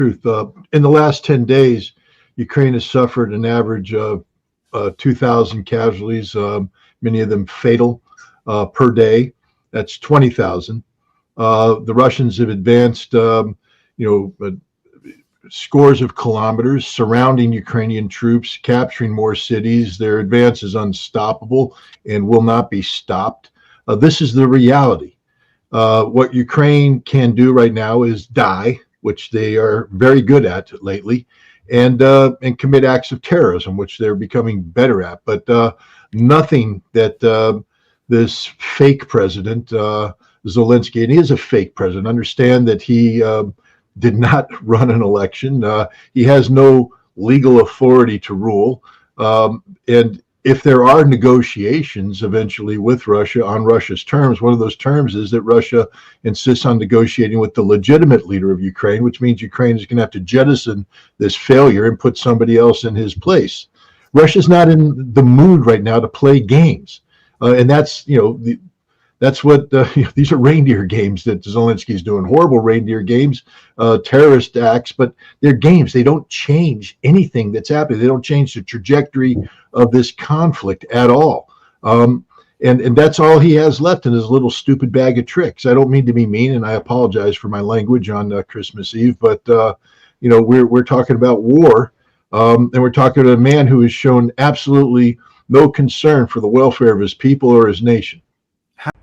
truth. In the last 10 days, Ukraine has suffered an average of 2,000 casualties, many of them fatal, per day. That's 20,000. The Russians have advanced, scores of kilometers surrounding Ukrainian troops, capturing more cities. Their advance is unstoppable and will not be stopped. This is the reality. What Ukraine can do right now is die, which they are very good at lately, and commit acts of terrorism, which they're becoming better at. But nothing that this fake president, Zelensky, and he is a fake president. Understand that he did not run an election. He has no legal authority to rule. And if there are negotiations eventually with Russia on Russia's terms, one of those terms is that Russia insists on negotiating with the legitimate leader of Ukraine, which means Ukraine is going to have to jettison this failure and put somebody else in his place. Russia's not in the mood right now to play games. And that's, that's what these are reindeer games that Zelensky is doing. Horrible reindeer games, terrorist acts, but they're games. They don't change anything that's happening. They don't change the trajectory of this conflict at all. And that's all he has left in his little stupid bag of tricks. I don't mean to be mean, and I apologize for my language on Christmas Eve, but we're talking about war, and we're talking to a man who has shown absolutely no concern for the welfare of his people or his nation.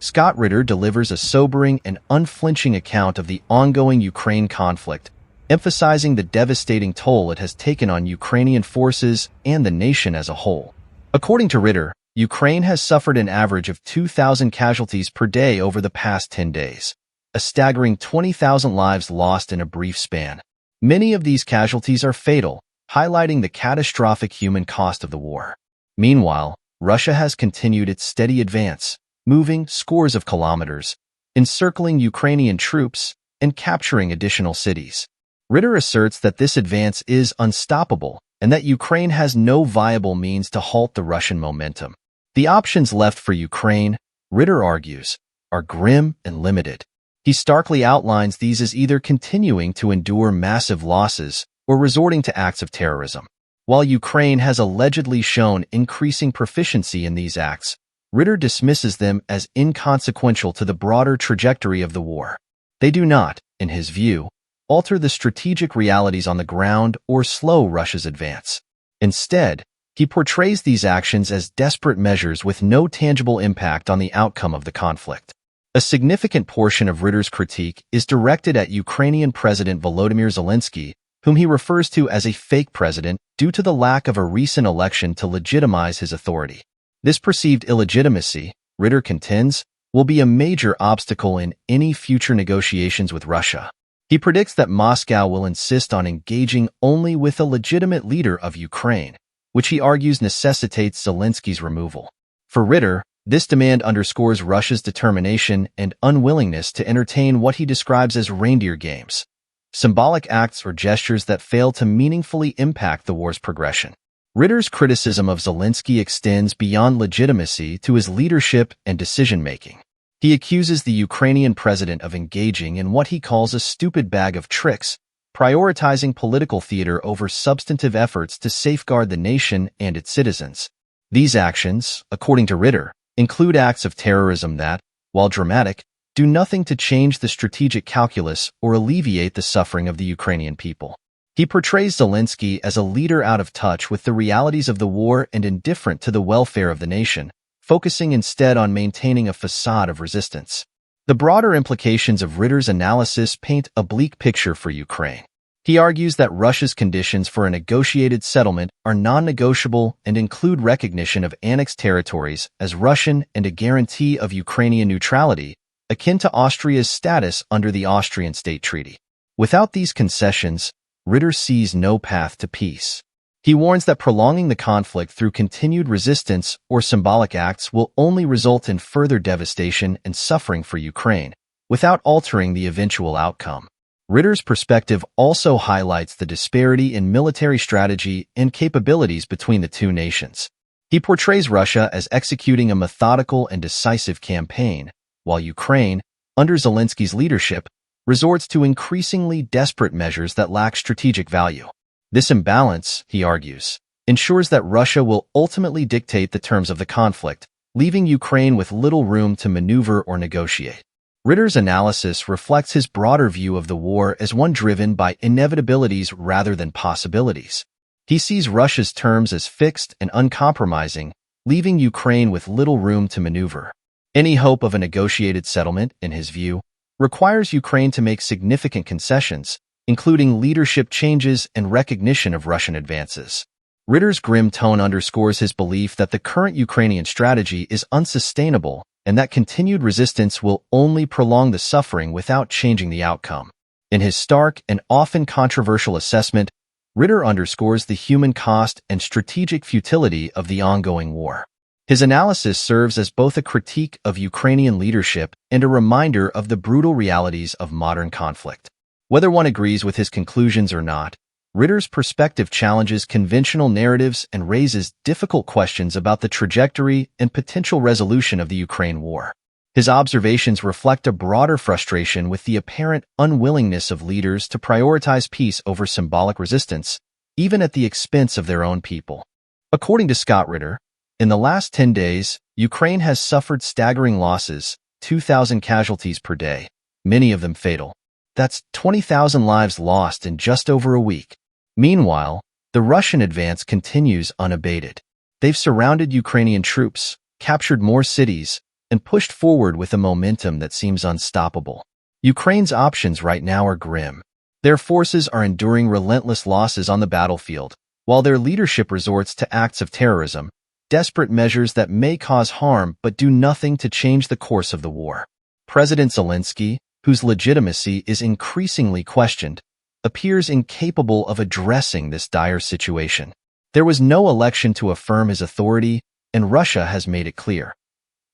Scott Ritter delivers a sobering and unflinching account of the ongoing Ukraine conflict, emphasizing the devastating toll it has taken on Ukrainian forces and the nation as a whole. According to Ritter, Ukraine has suffered an average of 2,000 casualties per day over the past 10 days, a staggering 20,000 lives lost in a brief span. Many of these casualties are fatal, highlighting the catastrophic human cost of the war. Meanwhile, Russia has continued its steady advance, moving scores of kilometers, encircling Ukrainian troops, and capturing additional cities. Ritter asserts that this advance is unstoppable and that Ukraine has no viable means to halt the Russian momentum. The options left for Ukraine, Ritter argues, are grim and limited. He starkly outlines these as either continuing to endure massive losses or resorting to acts of terrorism. While Ukraine has allegedly shown increasing proficiency in these acts, Ritter dismisses them as inconsequential to the broader trajectory of the war. They do not, in his view, alter the strategic realities on the ground or slow Russia's advance. Instead, he portrays these actions as desperate measures with no tangible impact on the outcome of the conflict. A significant portion of Ritter's critique is directed at Ukrainian President Volodymyr Zelensky, whom he refers to as a fake president due to the lack of a recent election to legitimize his authority. This perceived illegitimacy, Ritter contends, will be a major obstacle in any future negotiations with Russia. He predicts that Moscow will insist on engaging only with a legitimate leader of Ukraine, which he argues necessitates Zelensky's removal. For Ritter, this demand underscores Russia's determination and unwillingness to entertain what he describes as reindeer games, symbolic acts or gestures that fail to meaningfully impact the war's progression. Ritter's criticism of Zelensky extends beyond legitimacy to his leadership and decision-making. He accuses the Ukrainian president of engaging in what he calls a stupid bag of tricks, prioritizing political theater over substantive efforts to safeguard the nation and its citizens. These actions, according to Ritter, include acts of terrorism that, while dramatic, do nothing to change the strategic calculus or alleviate the suffering of the Ukrainian people. He portrays Zelensky as a leader out of touch with the realities of the war and indifferent to the welfare of the nation, focusing instead on maintaining a facade of resistance. The broader implications of Ritter's analysis paint a bleak picture for Ukraine. He argues that Russia's conditions for a negotiated settlement are non-negotiable and include recognition of annexed territories as Russian and a guarantee of Ukrainian neutrality, akin to Austria's status under the Austrian State Treaty. Without these concessions, Ritter sees no path to peace. He warns that prolonging the conflict through continued resistance or symbolic acts will only result in further devastation and suffering for Ukraine, without altering the eventual outcome. Ritter's perspective also highlights the disparity in military strategy and capabilities between the two nations. He portrays Russia as executing a methodical and decisive campaign, while Ukraine, under Zelensky's leadership, resorts to increasingly desperate measures that lack strategic value. This imbalance, he argues, ensures that Russia will ultimately dictate the terms of the conflict, leaving Ukraine with little room to maneuver or negotiate. Ritter's analysis reflects his broader view of the war as one driven by inevitabilities rather than possibilities. He sees Russia's terms as fixed and uncompromising, leaving Ukraine with little room to maneuver. Any hope of a negotiated settlement, in his view, requires Ukraine to make significant concessions, including leadership changes and recognition of Russian advances. Ritter's grim tone underscores his belief that the current Ukrainian strategy is unsustainable and that continued resistance will only prolong the suffering without changing the outcome. In his stark and often controversial assessment, Ritter underscores the human cost and strategic futility of the ongoing war. His analysis serves as both a critique of Ukrainian leadership and a reminder of the brutal realities of modern conflict. Whether one agrees with his conclusions or not, Ritter's perspective challenges conventional narratives and raises difficult questions about the trajectory and potential resolution of the Ukraine war. His observations reflect a broader frustration with the apparent unwillingness of leaders to prioritize peace over symbolic resistance, even at the expense of their own people. According to Scott Ritter, in the last 10 days, Ukraine has suffered staggering losses, 2,000 casualties per day, many of them fatal. That's 20,000 lives lost in just over a week. Meanwhile, the Russian advance continues unabated. They've surrounded Ukrainian troops, captured more cities, and pushed forward with a momentum that seems unstoppable. Ukraine's options right now are grim. Their forces are enduring relentless losses on the battlefield, while their leadership resorts to acts of terrorism, desperate measures that may cause harm but do nothing to change the course of the war. President Zelensky, whose legitimacy is increasingly questioned, appears incapable of addressing this dire situation. There was no election to affirm his authority, and Russia has made it clear.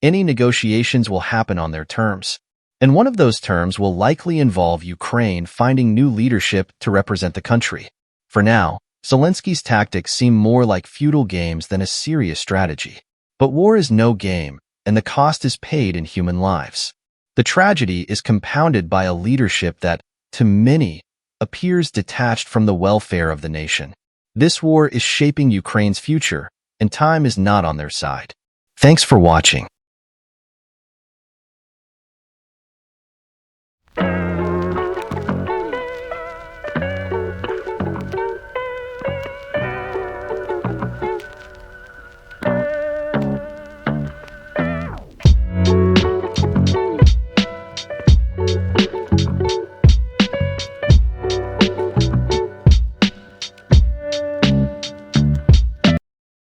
Any negotiations will happen on their terms, and one of those terms will likely involve Ukraine finding new leadership to represent the country. For now, Zelensky's tactics seem more like futile games than a serious strategy. But war is no game, and the cost is paid in human lives. The tragedy is compounded by a leadership that, to many, appears detached from the welfare of the nation. This war is shaping Ukraine's future, and time is not on their side. Thanks for watching.